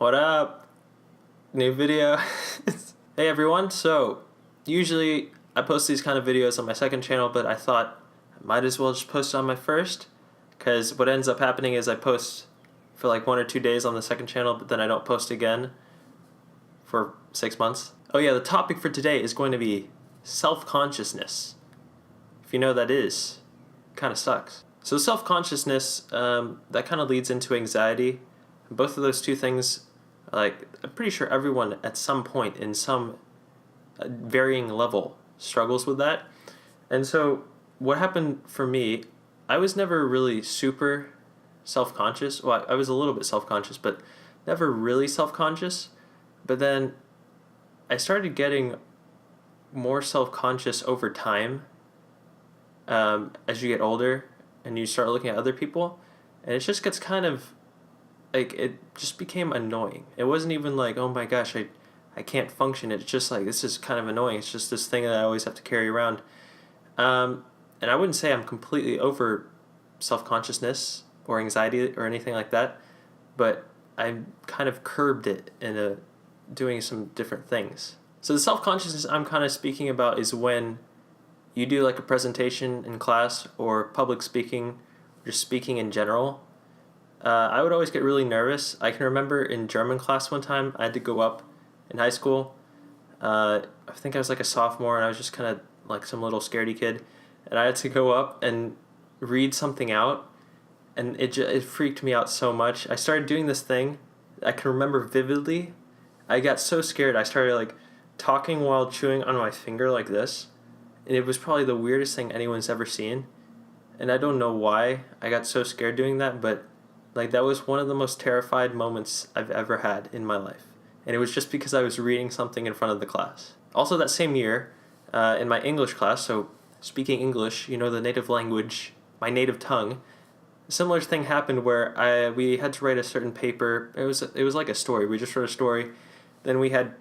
What up? New video. Hey everyone, so usually I post these kind of videos on my second channel, but I thought I might as well just post it on my first, because what ends up happening is I post for like 1 or 2 days on the second channel, but then I don't post again for 6 months. Oh yeah, the topic for today is going to be self-consciousness. If you know what that is, it kind of sucks. So self-consciousness, that kind of leads into anxiety. Both of those two things, like, I'm pretty sure everyone at some point in some varying level struggles with that. And so what happened for me, I was never really super self-conscious. Well, I was a little bit self-conscious, but never really self-conscious. But then I started getting more self-conscious over time as you get older and you start looking at other people, and it just gets kind of like, it just became annoying. It wasn't even like, oh my gosh, I can't function. It's just like, this is kind of annoying. It's just this thing that I always have to carry around. And I wouldn't say I'm completely over self-consciousness or anxiety or anything like that, but I kind of curbed it in doing some different things. So the self-consciousness I'm kind of speaking about is when you do like a presentation in class or public speaking, or just speaking in general. I would always get really nervous. I can remember in German class one time, I had to go up in high school. I think I was like a sophomore, and I was just kind of like some little scaredy kid. And I had to go up and read something out, and it freaked me out so much. I started doing this thing I can remember vividly. I got so scared, I started like talking while chewing on my finger like this. And it was probably the weirdest thing anyone's ever seen. And I don't know why I got so scared doing that, but like, that was one of the most terrified moments I've ever had in my life. And it was just because I was reading something in front of the class. Also that same year, in my English class, so speaking English, you know, the native language, my native tongue, a similar thing happened where we had to write a certain paper. It was like a story. We just wrote a story. Then we had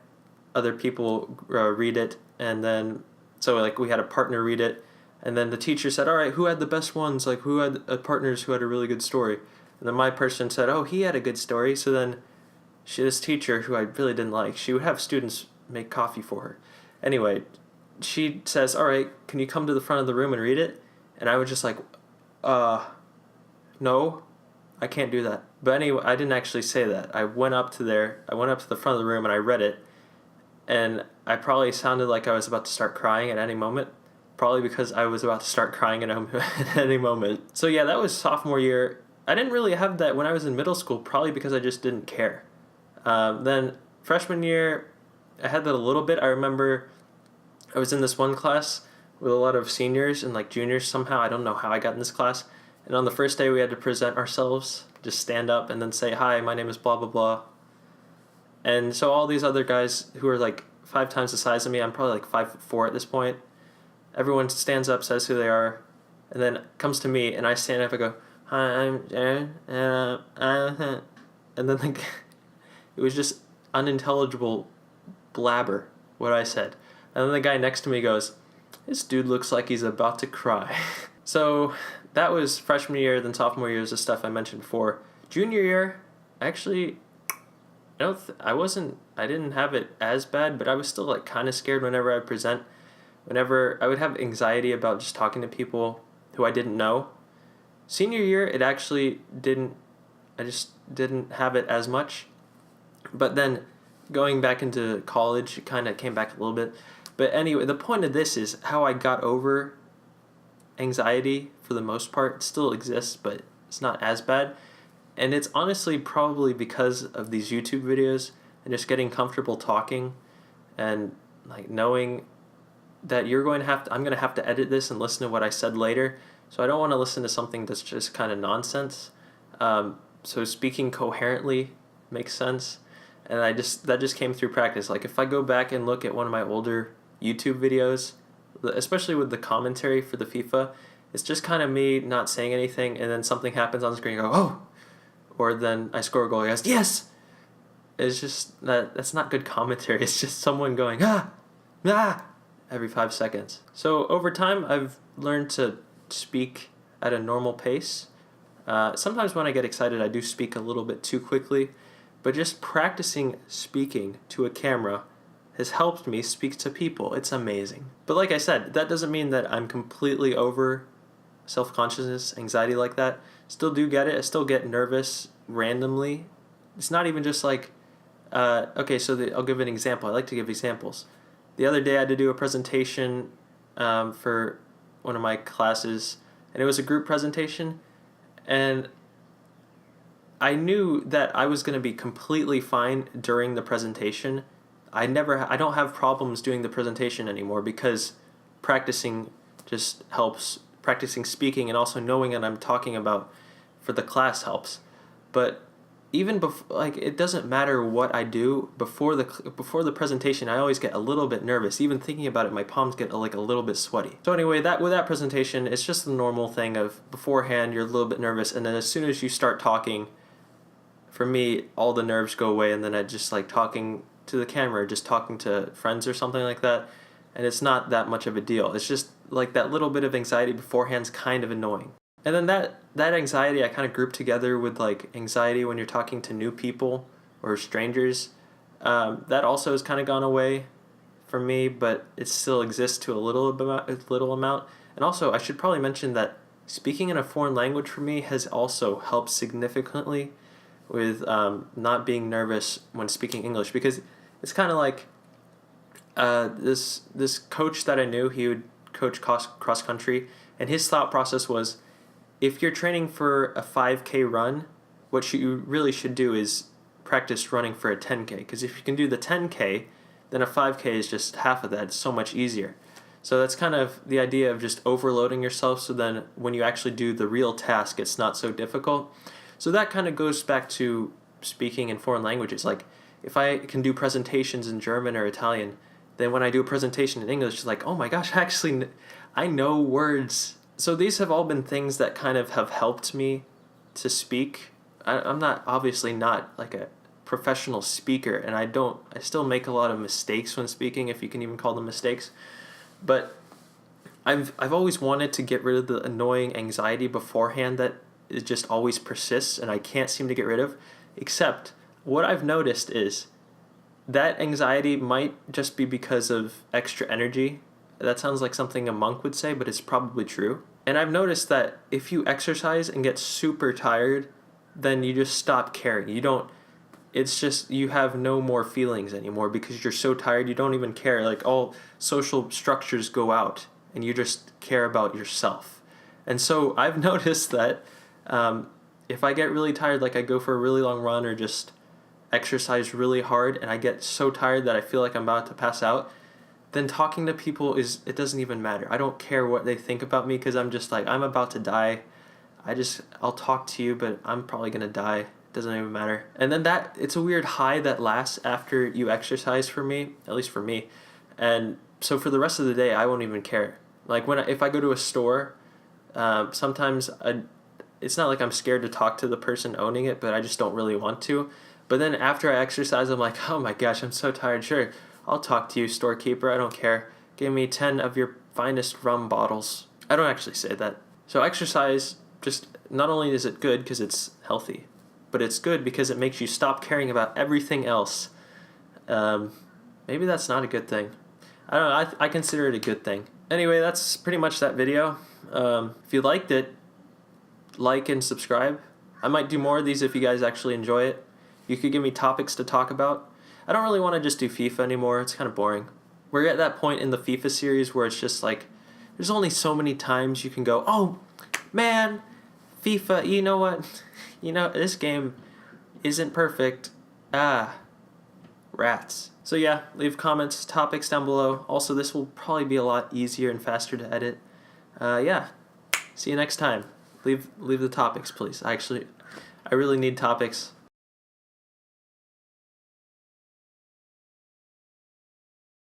other people read it, and then, so like we had a partner read it, and then the teacher said, all right, who had the best ones? Like, who had partners who had a really good story? And then my person said, oh, he had a good story. So then this teacher, who I really didn't like, she would have students make coffee for her. Anyway, she says, all right, can you come to the front of the room and read it? And I was just like, no, I can't do that. But anyway, I didn't actually say that. I went up to the front of the room and I read it. And I probably sounded like I was about to start crying at any moment. Probably because I was about to start crying at any moment. So yeah, that was sophomore year. I didn't really have that when I was in middle school, probably because I just didn't care. Then freshman year, I had that a little bit. I remember I was in this one class with a lot of seniors and like juniors somehow. I don't know how I got in this class. And on the first day we had to present ourselves, just stand up and then say, hi, my name is blah, blah, blah. And so all these other guys who are like 5 times the size of me, I'm probably like 5'4" at this point. Everyone stands up, says who they are, and then comes to me, and I stand up and go, hi, I'm Jared, and then like, it was just unintelligible blabber what I said. And then the guy next to me goes, this dude looks like he's about to cry. So that was freshman year. Then sophomore year is the stuff I mentioned before. Junior year, actually, I didn't have it as bad, but I was still like kind of scared whenever I present. Whenever I would have anxiety about just talking to people who I didn't know. Senior year, I just didn't have it as much. But then going back into college, it kind of came back a little bit. But anyway, the point of this is how I got over anxiety for the most part. It still exists, but it's not as bad. And it's honestly probably because of these YouTube videos and just getting comfortable talking and like knowing that I'm going to have to edit this and listen to what I said later. So I don't want to listen to something that's just kind of nonsense. So speaking coherently makes sense. And that just came through practice. Like, if I go back and look at one of my older YouTube videos, especially with the commentary for the FIFA, it's just kind of me not saying anything, and then something happens on the screen, I go, oh! Or then I score a goal, I go, yes! It's just, that's not good commentary. It's just someone going, ah! Every 5 seconds. So over time, I've learned to speak at a normal pace. Sometimes when I get excited, I do speak a little bit too quickly, but just practicing speaking to a camera has helped me speak to people. It's amazing. But like I said, that doesn't mean that I'm completely over self-consciousness, anxiety like that. Still do get it. I still get nervous randomly. It's not even just like, okay, so I'll give an example. I like to give examples. The other day I had to do a presentation for one of my classes, and it was a group presentation, and I knew that I was going to be completely fine during the presentation. I don't have problems doing the presentation anymore because practicing just helps. Practicing speaking and also knowing what I'm talking about for the class helps. But even before, like, it doesn't matter what I do before the presentation, I always get a little bit nervous. Even thinking about it, my palms get like a little bit sweaty. So anyway, with that presentation, it's just the normal thing of beforehand you're a little bit nervous, and then as soon as you start talking, for me, all the nerves go away, and then I just like talking to the camera, just talking to friends or something like that, and it's not that much of a deal. It's just like that little bit of anxiety beforehand's kind of annoying. And then that anxiety I kind of group together with like anxiety when you're talking to new people or strangers. That also has kind of gone away for me, but it still exists to a little amount. And also, I should probably mention that speaking in a foreign language for me has also helped significantly with not being nervous when speaking English, because it's kind of like this coach that I knew. He would coach cross country, and his thought process was, if you're training for a 5K run, what you really should do is practice running for a 10K, because if you can do the 10K, then a 5K is just half of that. It's so much easier. So that's kind of the idea of just overloading yourself, so then when you actually do the real task, it's not so difficult. So that kind of goes back to speaking in foreign languages. Like, if I can do presentations in German or Italian, then when I do a presentation in English, it's like, oh my gosh, actually, I know words. So these have all been things that kind of have helped me to speak. I'm obviously not like a professional speaker, and I still make a lot of mistakes when speaking, if you can even call them mistakes. But I've always wanted to get rid of the annoying anxiety beforehand that it just always persists and I can't seem to get rid of. Except what I've noticed is that anxiety might just be because of extra energy. That sounds like something a monk would say, but it's probably true. And I've noticed that if you exercise and get super tired, then you just stop caring. It's just, you have no more feelings anymore because you're so tired, you don't even care. Like, all social structures go out and you just care about yourself. And so I've noticed that if I get really tired, like I go for a really long run or just exercise really hard and I get so tired that I feel like I'm about to pass out, then talking to people it doesn't even matter. I don't care what they think about me, because I'm just like, I'm about to die. I'll talk to you, but I'm probably gonna die. It doesn't even matter. And then it's a weird high that lasts after you exercise, for me, at least for me. And so for the rest of the day, I won't even care. Like if I go to a store, sometimes it's not like I'm scared to talk to the person owning it, but I just don't really want to. But then after I exercise, I'm like, oh my gosh, I'm so tired. Sure, I'll talk to you, storekeeper. I don't care. Give me 10 of your finest rum bottles. I don't actually say that. So exercise, just not only is it good because it's healthy, but it's good because it makes you stop caring about everything else. Maybe that's not a good thing. I don't know. I consider it a good thing. Anyway, that's pretty much that video. If you liked it, like and subscribe. I might do more of these if you guys actually enjoy it. You could give me topics to talk about. I don't really want to just do FIFA anymore. It's kind of boring. We're at that point in the FIFA series where it's just like, there's only so many times you can go, oh, man, FIFA, you know what? This game isn't perfect. Rats. So yeah, leave comments, topics down below. Also, this will probably be a lot easier and faster to edit. Yeah. See you next time. Leave the topics, please. I really need topics.